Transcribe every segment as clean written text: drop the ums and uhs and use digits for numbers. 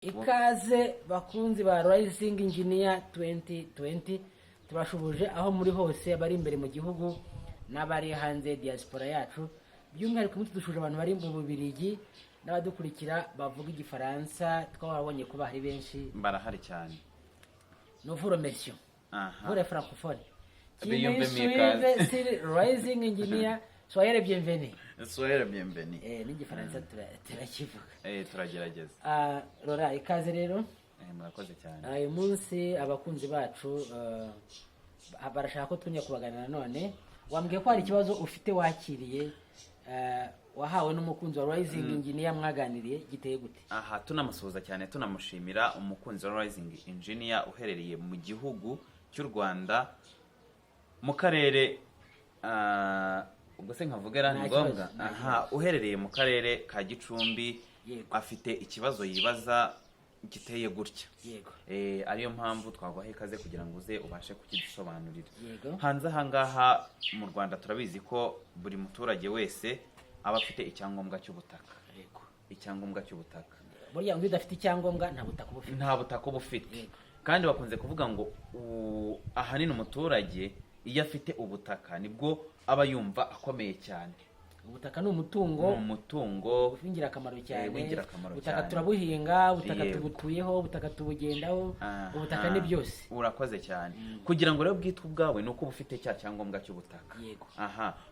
Ikaze bakunzi ba Rising Engineer 2020 turashubuje aho muri hose bari imbere mu gihugu n'abari hanze diaspora yacu, by'umwihariko muri dushuje abantu bari mu Bubiligi n'abadukurikira bavuga igifaransa, twabonye kuba hari benshi barahari cyane. Nous vous remercions. Vous les francophones qui nous suivez sur Rising Engineer, soyez les bienvenus. Soyez les bienvenus. N'igifaransa turakivuga. Turagerageza. Rora ikaze rero. Murakoze cyane. Uyu munsi abakunzi bacu barashaka ko tunya kubaganira none. Wambwiye ko hari ikibazo ufite wakiriye wahawe n'umukunzi wa Rising Engineer mwaganiriye, giteye gute? Tunamusuhuza cyane, tunamushimira umukunzi wa Rising Engineer uherereye mu gihugu cy'u Rwanda mu karere ubwo se nkavugera ni ngombwa. Uherereye mu karere ka Gicumbi, afite ikibazo yibaza giteye gutya. Ariyo mpamvu twaguha ikaze kugira ngo uze ubashe kukidusobanurira. Hanze ahangaha mu Rwanda turabizi ko buri muturage wese aba afite icyangombwa cy'ubutaka. Icyangombwa cy'ubutaka. Burya ngo udafite icyangombwa nta butaka bufite. Nta butaka bufite. Kandi bakunze kuvuga ngo ahanini umuturage iyo afite ubutaka nibwo aba yumva akomeye cyane. Ubutaka ni umutungo ufingira akamaro cyane. Ubutaka turabuhinga, ubutaka tubutuyeho, ubutaka tubugendaho, ubutaka ni byose. Urakoze cyane. Kugira ngo rero bwitwe ubwawe nuko bufite cya cyangombwa cy'ubutaka.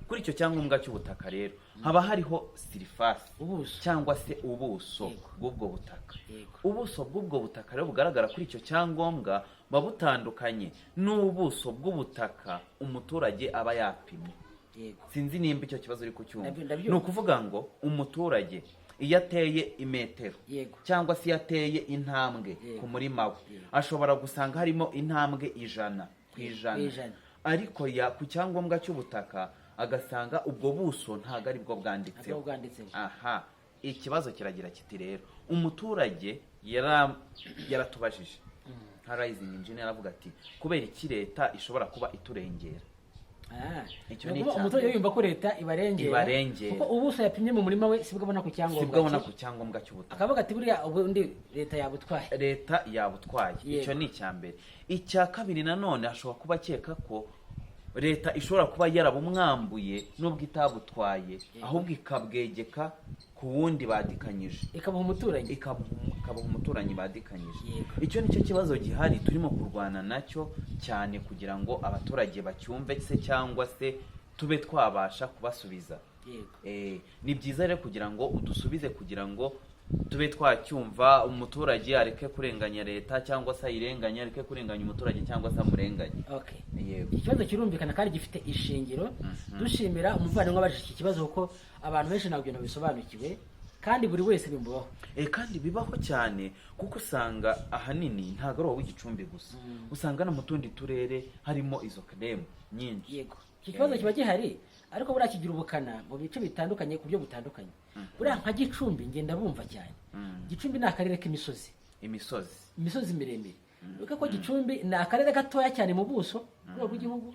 Kuri icyo cyangombwa cy'ubutaka rero haba hariho surface cyangwa se ubuso bw'ubwo butaka. Ubuso bw'ubwo butaka rero bugaragara kuri icyo cyangombwa babutandukanye n'ubuso bw'ubutaka umuturage aba yapimye. Sinzi nimba icyo kibazo uri kucyumva. Ni ukuvuga ngo umuturage iyo ateye imetero cyangwa se yateye intambwe ku murima we ashobora gusanga harimo intambwe 100%, ariko ku cyangombwa cy'ubutaka agasanga ubwo buso ntago ari bwo bwanditseho. Ikibazo kiragira kiti rero umuturage yaratubajije nka Rising Engineer aravuga ati kubera iki leta ishobora kuba iturengera. Umuturage yumva ko leta ibarengera kuko ubuso yapimye mu murima we sibwo abona ku cyangombwa cy'ubutaka. Akavuga ati buriya ubundi leta yabutwaye. Icyo ni icyambere. Icya kabiri nanone ashobora kuba akeka ko leta ishobora kuba yarabumwambuye nubwo itabutwaye, ahubwo ikabwegeka ku wundi badikanyije, ikabuha umuturanyi badikanyije. Icyo nicyo kibazo gihari turimo kurwana nacyo cyane kugira ngo abaturage bacyumve se cyangwa se tube twabasha kubasubiza. Ni byiza rero kugira ngo udusubize kugira ngo tube twacyumva, umuturage areke kurenganya leta cyangwa se ayirenganya, areke kurenganya umuturage cyangwa se amurenganya. Ikibazo kirumvikana kandi gifite ishingiro. Dushimira umuvandimwe wabajije iki kibazo kuko abantu benshi ntabwo ibintu bisobanukiwe kandi buri wese bimbubaho. Kandi bibaho cyane kuko usanga ahanini ntabwo ari wowe Gicumbi gusa, usanga no mu tundi turere harimo izo claim nyinshi. Iki kibazo kiba gihari ariko buriya kigira ubukana mu bice bitandukanye ku buryo butandukanye. Buriya nka Gicumbi ngenda bumva cyane. Gicumbi ni akarere k'imisozi. Imisozi miremire. Uko ko Gicumbi ni akarere gatoya cyane mu buso bw'igihugu,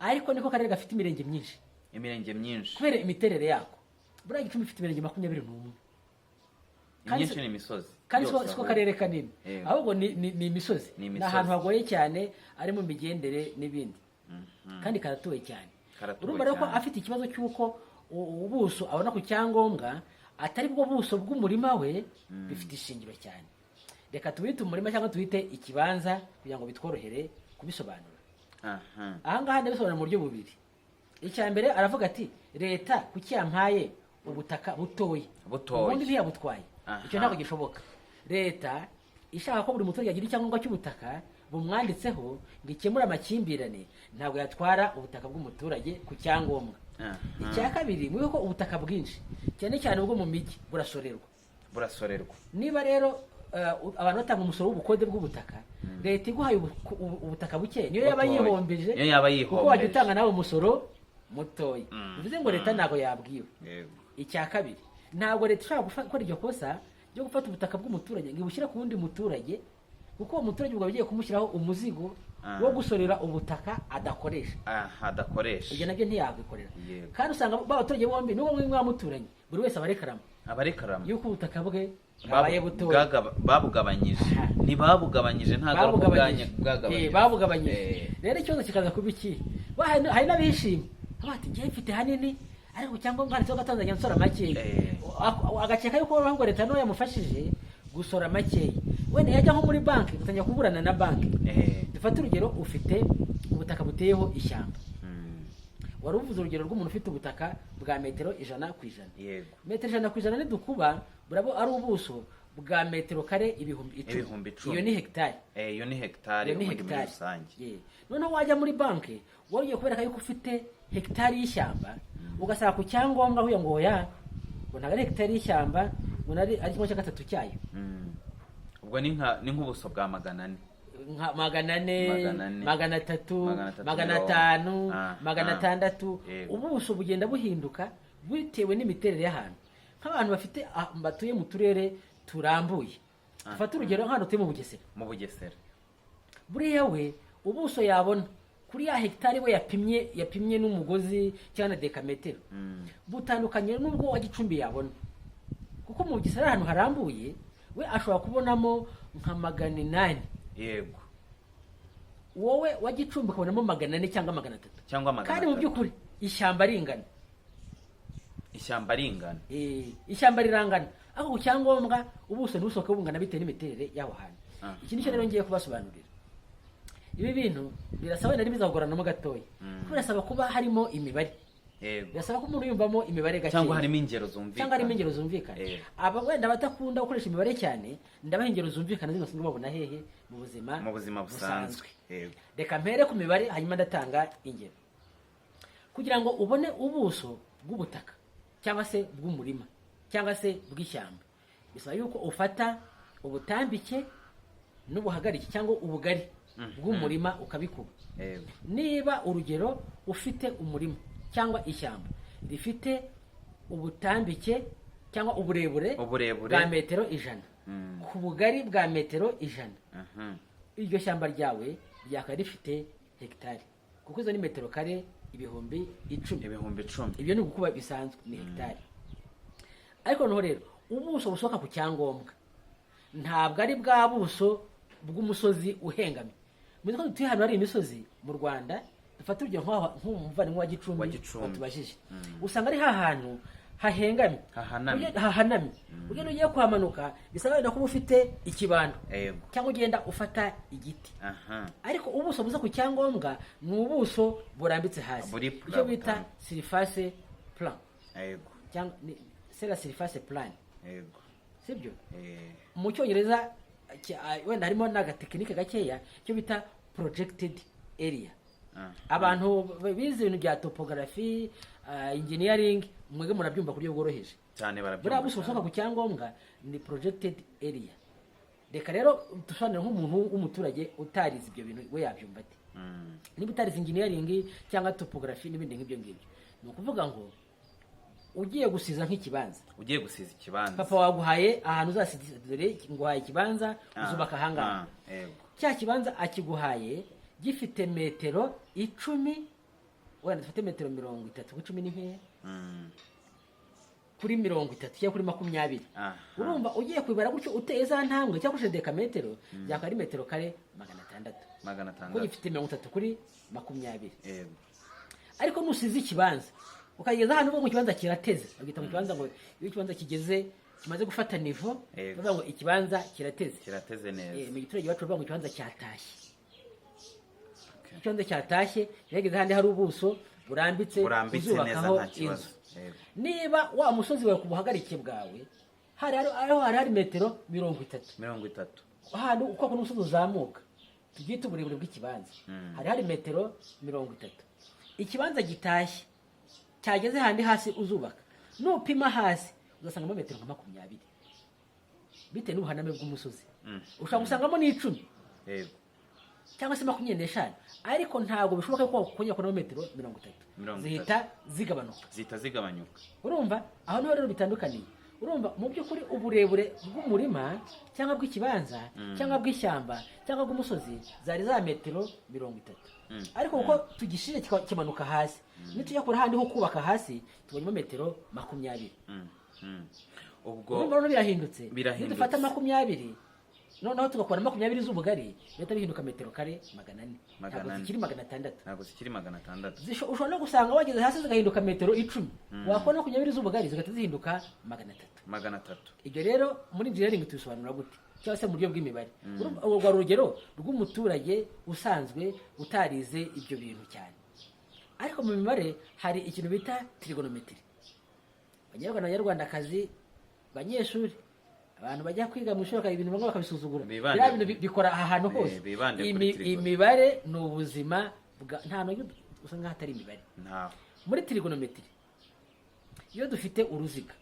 ariko niko karere gafite imirenge myinshi kubera imiterere yako. Buriya Gicumbi ifite imirenge 21. Myinshi ni imisozi. Kandi siko karere kanini. Ahubwo ni imisozi. Ni ahantu hagoye cyane ari mu migendere n'ibindi. Kandi karatuwe cyane. Urumva rero ko afite ikibazo cy'uko ubuso abona ku cyangombwa atari bwo buso bw'umurima we, bifite ishingiro cyane. Reka tubite umurima cyangwa tubite ikibanza kugira ngo bitworohere kubisobanura. Ahangaha ndabisobanura mu buryo bubiri. Icya mbere aravuga ati leta kuki yampaye ubutaka butoya ubundi ntiyabutwaye. Icyo ntabwo gishoboka. Leta ishaka ko buri muturage agira icyangombwa cy'ubutaka bumwanditseho ngo ikemure amakimbirane, ntabwo yatwara ubutaka bw'umuturage ku cyangombwa. Icya kabiri mwiho ko ubutaka bwinshi cyane cyane ubwo mu mijyi burasorerwa. Niba rero abantu batanga umusoro w'ubukode bw'ubutaka, leta iguhaye ubutaka buke niyo yaba yihombeje kuko wajya utanga nawe umusoro mutoya. Bivuze ngo leta ntabwo yabwiwe. Icya kabiri ntabwo leta ishobora gukora iryo kosa ryo gufata ubutaka bw'umuturage ngo ibushyire ku wundi muturage, kuko uwo muturage ubwo agiye kumushyiraho umuzigo wo gusorera ubutaka adakoresha. Ibyo nabyo ntiyabikorera. Kandi usanga abaturage bombi nubwo mwe mwamuturanye buri wese abarekarama yuko ubutaka bwe babugabanyije ntibabugabanyije ntabwo babugabanyije. Rero ikibazo kikaza kuba iki, hari n'abishimye bati ngiye mfite hanini ariko cyangwa mwanditseho gatanzanya nsora makeya, agakeka yuko ngo leta niyo yamufashije gusora makeya, wenda yajya nko muri banki gutangira kuburana na banki. Dufate urugero, ufite ubutaka buteyeho ishyamba, wari uvuze urugero rw'umuntu ufite ubutaka bwa metero 100x100. Metero 100x100 nidukuba burabo ari ubuso bwa metero kare ibihumbi 10. Iyo ni hegitari. Iyo ni hegitari muri rusange. Noneho wajya muri banki wariye kubereka yuko ufite hegitari y'ishyamba, ugasaba ku cyangombwa huye ngo ya ngo ntago ari hegitari y'ishyamba, ngo ari 1/3 cyayo. Ubwo ni nk'ubuso bwa 400, 300, 500, 600. Ubuso bugenda buhinduka bitewe n'imiterere y'ahantu. Nk'abantu batuye mu turere turambuye, dufate urugero nk'ahantu tuye mu Bugesera, buriya we ubuso yabona kuri ya hegitari we yapimye n'umugozi cyangwa dekametero butandukanye n'ubwo wa Gicumbi yabona, kuko mu Bugesera ahantu harambuye we ashobora kubonamo nka 800. Yego, wowe wa Gicumbi ukabonamo 400 cyangwa 300. Kandi mu by'ukuri ishyamba ringana. Ishyamba rirangana, aho ku cyangombwa ubuso n'usohoka bungana bitewe n'imiterere y'aho hantu. Iki nicyo rero ngiye kubasobanurira. Ibi bintu birasaba nari bizagorana mo gatoya, birasaba kuba harimo imibare. Birasaba ko umuntu yumvamo imibare gake, cyangwa harimo ingero zumvikana. Aba wenda batakunda gukoresha imibare cyane, ndabaha ingero zumvikana zino sinzi babona hehe mu buzima busanzwe. Reka mpere ku mibare hanyuma ndatanga ingero. Kugira ngo ubone ubuso bw'ubutaka cyangwa se bw'umurima cyangwa se bw'ishyamba, bisaba yuko ufata ubutambike n'ubuhagarike cyangwa ubugari bw'umurima ukabikuba. Niba urugero ufite umurima cyangwa ishyamba rifite ubutambike cyangwa uburebure bwa metero 100 ku bugari bwa metero 100, iryo shyamba ryawe ryakaba rifite hegitari, kuko izo ni metero kare ibihumbi 10. Ibyo ni gukuba bisanzwe, ni hegitari. Ariko noneho rero ubuso busohoka ku cyangombwa ntabwo ari bwa buso bw'umusozi uhengamye. Muri ko dutuye hano hari imisozi mu Rwanda, dufata urugero nk'umuvandimwe wa Gicumbi watubajije, usanga ari hahantu hahengamye, hahanamye. Ugenda ugiye kuhamanuka bisaba wenda kuba ufite ikibando cyangwa ugenda ufata igiti. Ariko ubuso buza ku cyangombwa ni ubuso burambitse hasi, icyo bita surface plan. Cyangwa c'est la surface plan. Sibyo? Mu Cyongereza wenda harimo n'agatekinike gakeya cyo bita projected area. Abantu bize ibintu bya topography, engineering, mwege murabyumva ku buryo bworoheje cyane. Buriya buso busohoka ku cyangombwa ni projected area. Reka rero dusobanure nk'umuntu w'umuturage utarize ibyo bintu we yabyumva ati. Niba utarize engineering cyangwa topography n'ibindi nk'ibyo ngibyo, ni ukuvuga ngo ugiye gusiza nk'ikibanza, papa waguhaye ahantu uzasiza, dore nguhaye ikibanza uzubaka ahangaha. Cya kibanza akiguhaye gifite metero 10, wenda dufite metero 30 kuri 10 n'impeya, kuri 30 cyangwa kuri 20. Urumva ugiye kwibara gutyo uteye za ntambwe cyangwa kuri dekametero byakaba ari metero kare 600, ko gifite 30 kuri 20. Ariko nusize ikibanza ukageza hano mu kibanza kirateze, bagita mu kibanza ngo iyo ikibanza kigeze kimaze gufata nivo, bavuga ngo ikibanza kirateze neza. Mu giturage bacu bavuga ngo ikibanza cyatashye. Ikibanza cyatashye yageze handi hari ubuso burambitse uzubakaho inzu. Niba wa musozi wawe ku buhagarike bwawe hari metero 30, ahantu uko ku musozi uzamuka tubyita uburebure bw'ikibanza, hari metero 30. Ikibanza gitashye cyageze handi hasi uzubaka, nupima hasi uzasangamo metero 20 bitewe n'ubuhaname bw'umusozi. Ushobora gusangamo n'10 cyangwa se 25, ariko ntabwo bishoboka ko wakongera kubona metero 30 zihita zigabanyuka. Urumva aho niho rero bitandukaniye. Urumva mu by'ukuri uburebure bw'umurima cyangwa bw'ikibanza cyangwa bw'ishyamba cyangwa bw'umusozi zari za metero 30, ariko uko tugishije kimanuka hasi nitujya kuri handi ho kubaka hasi tubonyemo metero 20. ubwo urumva birahindutse dufata 20 noneho tugakora 20 z'ubugari bihita bihinduka metero kare 400 ntabwo zikiri 600 ushobora no gusanga wageze hasi zigahinduka metero 10 wakora 20 z'ubugari zigahita zihinduka 300. Ibyo rero muri engineering tubisobanura gute cyangwa se mu buryo bw'imibare urwo rugero rw'umuturage usanzwe utarize ibyo bintu cyane, ariko mu mibare hari ikintu bita trigonometry. Abanyarwandakazi banyeshuri abantu bajya kwiga mu ishuri ibintu bamwe bakabisuzugura bya bintu bikora ahantu hose. Imibare ni ubuzima nta n'uyu usanga hatari imibare. Muri trigonometry iyo dufite uruziga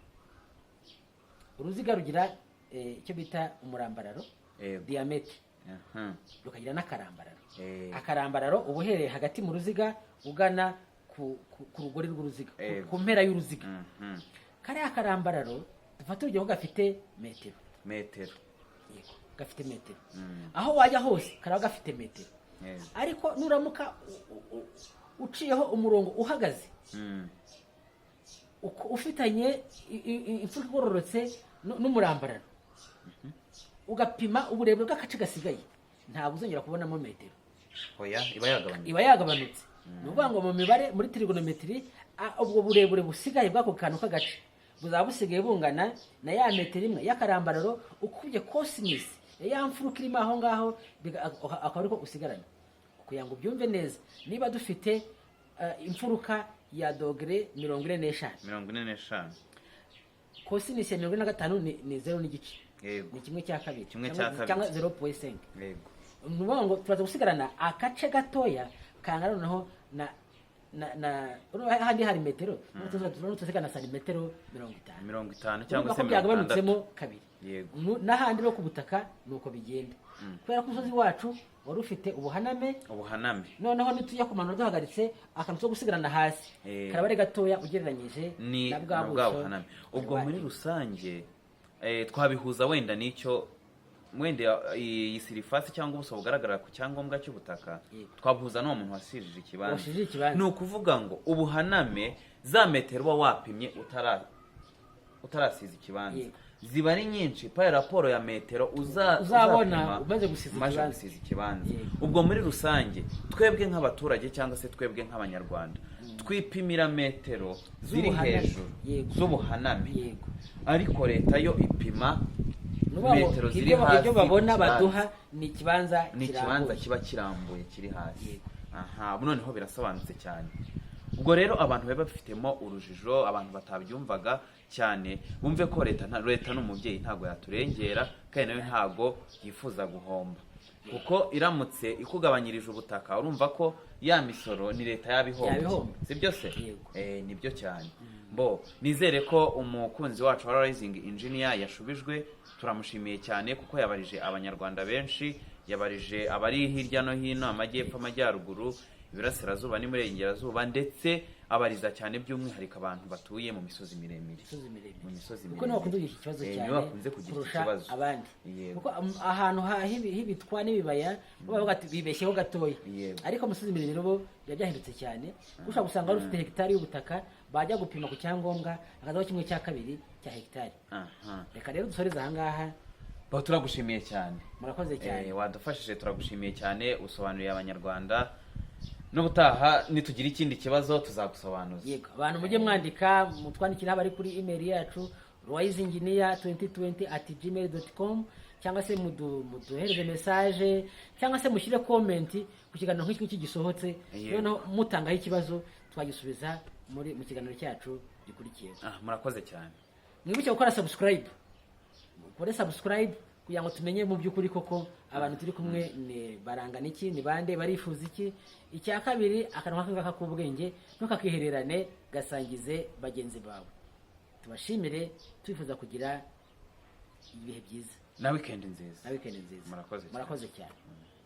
rugira icyo bita umurambararo diameter rukagira n'akarambararo. Akarambararo uba uhereye hagati mu ruziga ugana ku rugori rw'uruziga ku mpera y'uruziga. Kariya akarambararo dufata urugero gafite metero gafite metero aho wajya hose karaba gafite metero, ariko nuramuka uciyeho umurongo uhagaze ufitanye imfuruka igororotse n'umurambararo ugapima uburebure bw'agace gasigaye ntabwo uzongera kubonamo metero, iba yagabanutse. Ni ukuvuga ngo mu mibare muri trigonometry ubwo burebure busigaye bw'ako kantu k'agace buzaba busigaye bungana na ya metero imwe y'akarambararo ukubye cosinus ya mfuruka irimo aho ngaho akaba ariko usigarana. Kugira ngo ubyumve neza, niba dufite imfuruka ya dogere 45 cosinus ya 45 ni 0 n'igice, ni kimwe cya kabiri cyangwa 0.5. Nuvuga ngo turaza gusigarana akace gatoya kangana noneho na handi hari metero tusigana santimetero 50 cyangwa se byagabanutsemo kabiri. N'ahandi no ku butaka nuko bigenda kubera ko umusozi wacu wari ufite ubuhaname noneho nitujya kumanura duhagaritse akantu ko gusigarana hasi karaba ari gatoya ugereranyije na bwa buhaname. Ubwo muri rusange twabihuza wenda n'icyo iyi sirifasi cyangwa ubuso bugaragara ku cyangombwa cy'ubutaka twabuhuza n'uwo muntu wasirije ikibanza. Ni ukuvuga ngo ubuhaname za metero uba wapimye utarasiza ikibanza ziba ari nyinshi pa raporo ya metero uzabona umaze gusiza ikibanza. Ubwo muri rusange twebwe nk'abaturage cyangwa se twebwe nk'abanyarwanda twipimira metero ziri hejuru z'ubuhaname, ariko leta yo ipima metero ziri hasi. Ibyo babona baduha ni ikibanza kiba kirambuye kiri hasi. Noneho birasobanutse cyane. Ubwo rero abantu baba bafitemo urujijo, abantu batabyumvaga cyane bumve ko leta n'umubyeyi ntago yaturengera kandi nawe ntago yifuza guhomba, kuko iramutse ikugabanyirije ubutaka urumva ko ya misoro ni leta yabihomba, si byo se? Nibyo cyane. Nizere ko umukunzi wacu wa Rising Engineer yashubijwe. Turamushimiye cyane kuko yabarije abanyarwanda benshi, yabarije abari hirya no hino, amajyepfo, amajyaruguru, ibirasirazuba n'iburengerazuba, ndetse abariza cyane by'umwihariko abantu batuye mu misozi miremire. Kuko niho bakunze kugira ikibazo cyane kurusha abandi, kuko ahantu h'ibitwa n'ibibaya bavuga ati bibeshyeho gatoya, ariko umusozi miremire bo byahindutse cyane. Ushobora gusanga ari ufite hegitari y'ubutaka bajya gupima ku cyangombwa akazaho 1/2 cya hegitari. Reka rero dusoreze ahangaha. Turagushimiye cyane, murakoze cyane, wadufashije, turagushimiye cyane, usobanuriye abanyarwanda. N'ubutaha nitugira ikindi kibazo tuzagusobanuza. Abantu mujye mwandika, mutwandikira bari kuri email yacu risingengineer2020@gmail.com, cyangwa se muduhereze message, cyangwa se mushyire comment ku kiganiro nk'iki gisohotse, noneho mutangaho ikibazo twagisubiza mu kiganiro cyacu gikurikiye. Murakoze cyane. Mwibuke gukora subscribe kugira ngo tumenye mu by'ukuri koko abantu turi kumwe ni barangana iki, ni bande, barifuza iki. Icya kabiri, akanwa kangaka k'ubwenge ntukakihererane, gasangize bagenzi bawe. Tubashimire, twifuza kugira ibihe byiza na weekend nziza. Murakoze cyane.